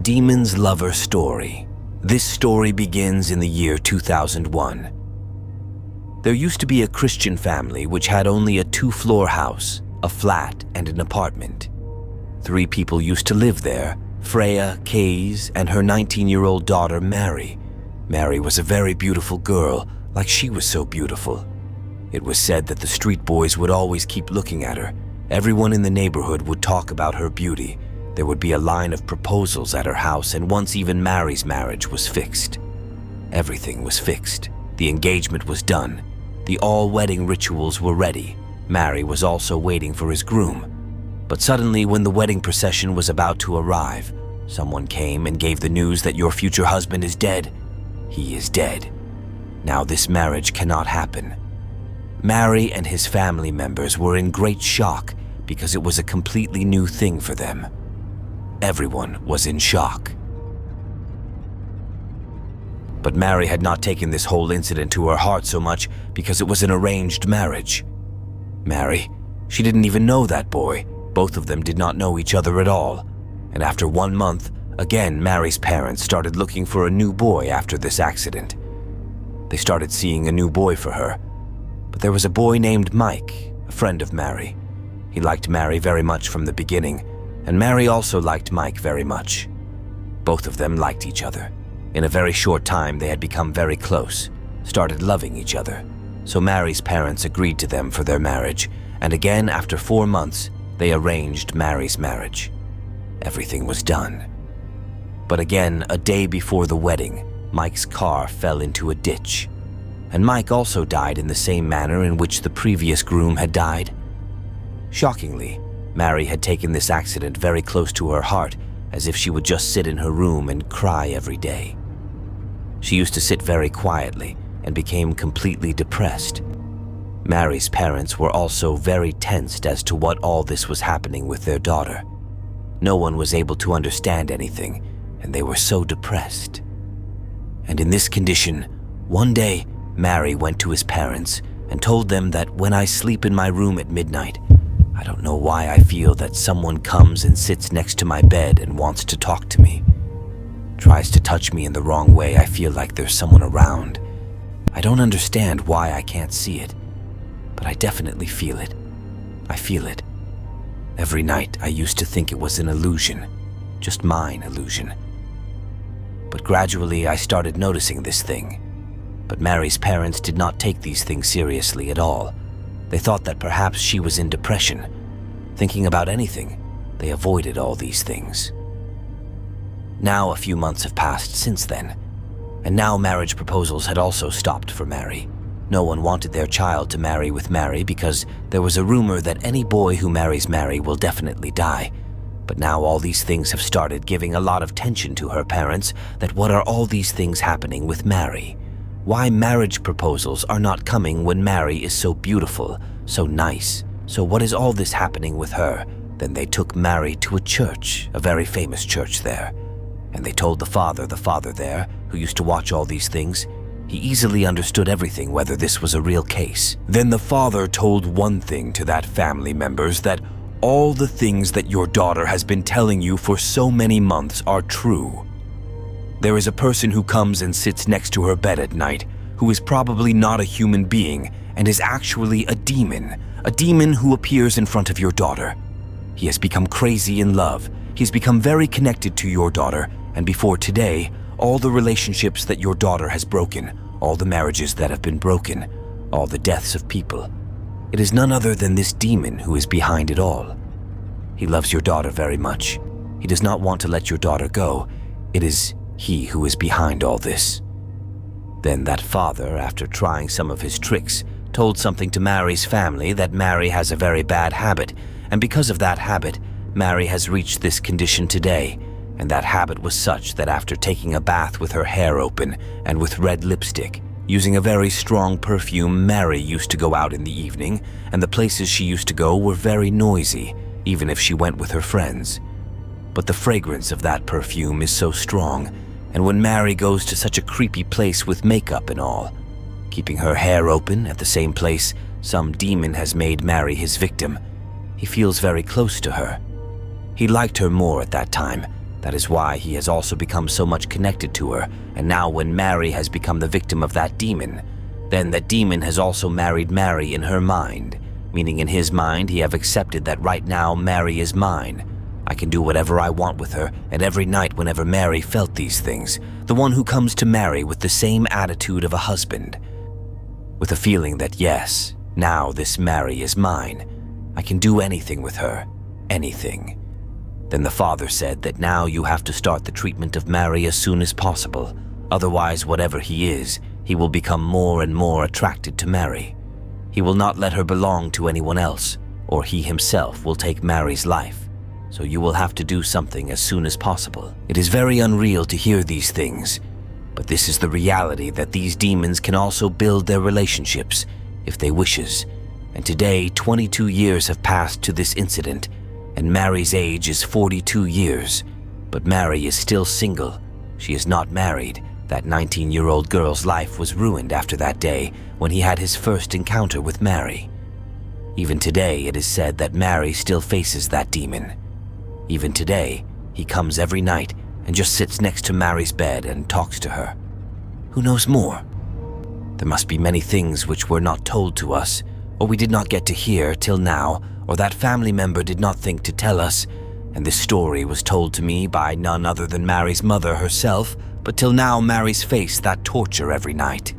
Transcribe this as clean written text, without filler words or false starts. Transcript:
Demon's Lover Story. This story begins in the year 2001. There used to be a Christian family which had only a 2-floor house, a flat, and an apartment. 3 people used to live there: Freya, Kays, and her 19-year-old daughter, Mary. Mary was a very beautiful girl, like she was so beautiful. It was said that the street boys would always keep looking at her. Everyone in the neighborhood would talk about her beauty. There would be a line of proposals at her house, and once even Mary's marriage was fixed. Everything was fixed. The engagement was done. The all-wedding rituals were ready. Mary was also waiting for his groom. But suddenly, when the wedding procession was about to arrive, someone came and gave the news that your future husband is dead. He is dead. Now this marriage cannot happen. Mary and his family members were in great shock because it was a completely new thing for them. Everyone was in shock. But Mary had not taken this whole incident to her heart so much because it was an arranged marriage. Mary, she didn't even know that boy. Both of them did not know each other at all. And after 1 month, again Mary's parents started looking for a new boy after this accident. They started seeing a new boy for her. But there was a boy named Mike, a friend of Mary. He liked Mary very much from the beginning, and Mary also liked Mike very much. Both of them liked each other. In a very short time, they had become very close, started loving each other. So Mary's parents agreed to them for their marriage, and again, after 4 months, they arranged Mary's marriage. Everything was done. But again, a day before the wedding, Mike's car fell into a ditch. And Mike also died in the same manner in which the previous groom had died. Shockingly, Mary had taken this accident very close to her heart, as if she would just sit in her room and cry every day. She used to sit very quietly and became completely depressed. Mary's parents were also very tensed as to what all this was happening with their daughter. No one was able to understand anything, and they were so depressed. And in this condition, one day, Mary went to his parents and told them that when I sleep in my room at midnight, I don't know why I feel that someone comes and sits next to my bed and wants to talk to me. Tries to touch me in the wrong way. I feel like there's someone around. I don't understand why I can't see it, but I definitely feel it. I feel it. Every night I used to think it was an illusion, just mine illusion. But gradually I started noticing this thing. But Mary's parents did not take these things seriously at all. They thought that perhaps she was in depression. Thinking about anything, they avoided all these things. Now a few months have passed since then, and now marriage proposals had also stopped for Mary. No one wanted their child to marry with Mary because there was a rumor that any boy who marries Mary will definitely die. But now all these things have started giving a lot of tension to her parents, that what are all these things happening with Mary? Why marriage proposals are not coming when Mary is so beautiful, so nice? So what is all this happening with her? Then they took Mary to a church, a very famous church there. And they told the father there, who used to watch all these things. He easily understood everything, whether this was a real case. Then the father told one thing to that family members, that all the things that your daughter has been telling you for so many months are true. There is a person who comes and sits next to her bed at night, who is probably not a human being and is actually a demon who appears in front of your daughter. He has become crazy in love. He's become very connected to your daughter, and before today, all the relationships that your daughter has broken, all the marriages that have been broken, all the deaths of people. It is none other than this demon who is behind it all. He loves your daughter very much. He does not want to let your daughter go. It is he who is behind all this. Then that father, after trying some of his tricks, told something to Mary's family, that Mary has a very bad habit, and because of that habit, Mary has reached this condition today. And that habit was such that after taking a bath with her hair open and with red lipstick, using a very strong perfume, Mary used to go out in the evening, and the places she used to go were very noisy, even if she went with her friends. But the fragrance of that perfume is so strong, and when Mary goes to such a creepy place with makeup and all, keeping her hair open at the same place, some demon has made Mary his victim. He feels very close to her. He liked her more at that time. That is why he has also become so much connected to her, and now when Mary has become the victim of that demon, then that demon has also married Mary in her mind, meaning in his mind he have accepted that right now Mary is mine. I can do whatever I want with her, and every night whenever Mary felt these things, the one who comes to Mary with the same attitude of a husband, with a feeling that yes, now this Mary is mine, I can do anything with her, anything. Then the father said that now you have to start the treatment of Mary as soon as possible, otherwise whatever he is, he will become more and more attracted to Mary. He will not let her belong to anyone else, or he himself will take Mary's life. So you will have to do something as soon as possible. It is very unreal to hear these things, but this is the reality that these demons can also build their relationships if they wishes. And today, 22 years have passed to this incident, and Mary's age is 42 years. But Mary is still single. She is not married. That 19-year-old girl's life was ruined after that day when he had his first encounter with Mary. Even today, it is said that Mary still faces that demon. Even today, he comes every night and just sits next to Mary's bed and talks to her. Who knows more? There must be many things which were not told to us, or we did not get to hear till now, or that family member did not think to tell us, and this story was told to me by none other than Mary's mother herself, but till now Mary's faced that torture every night.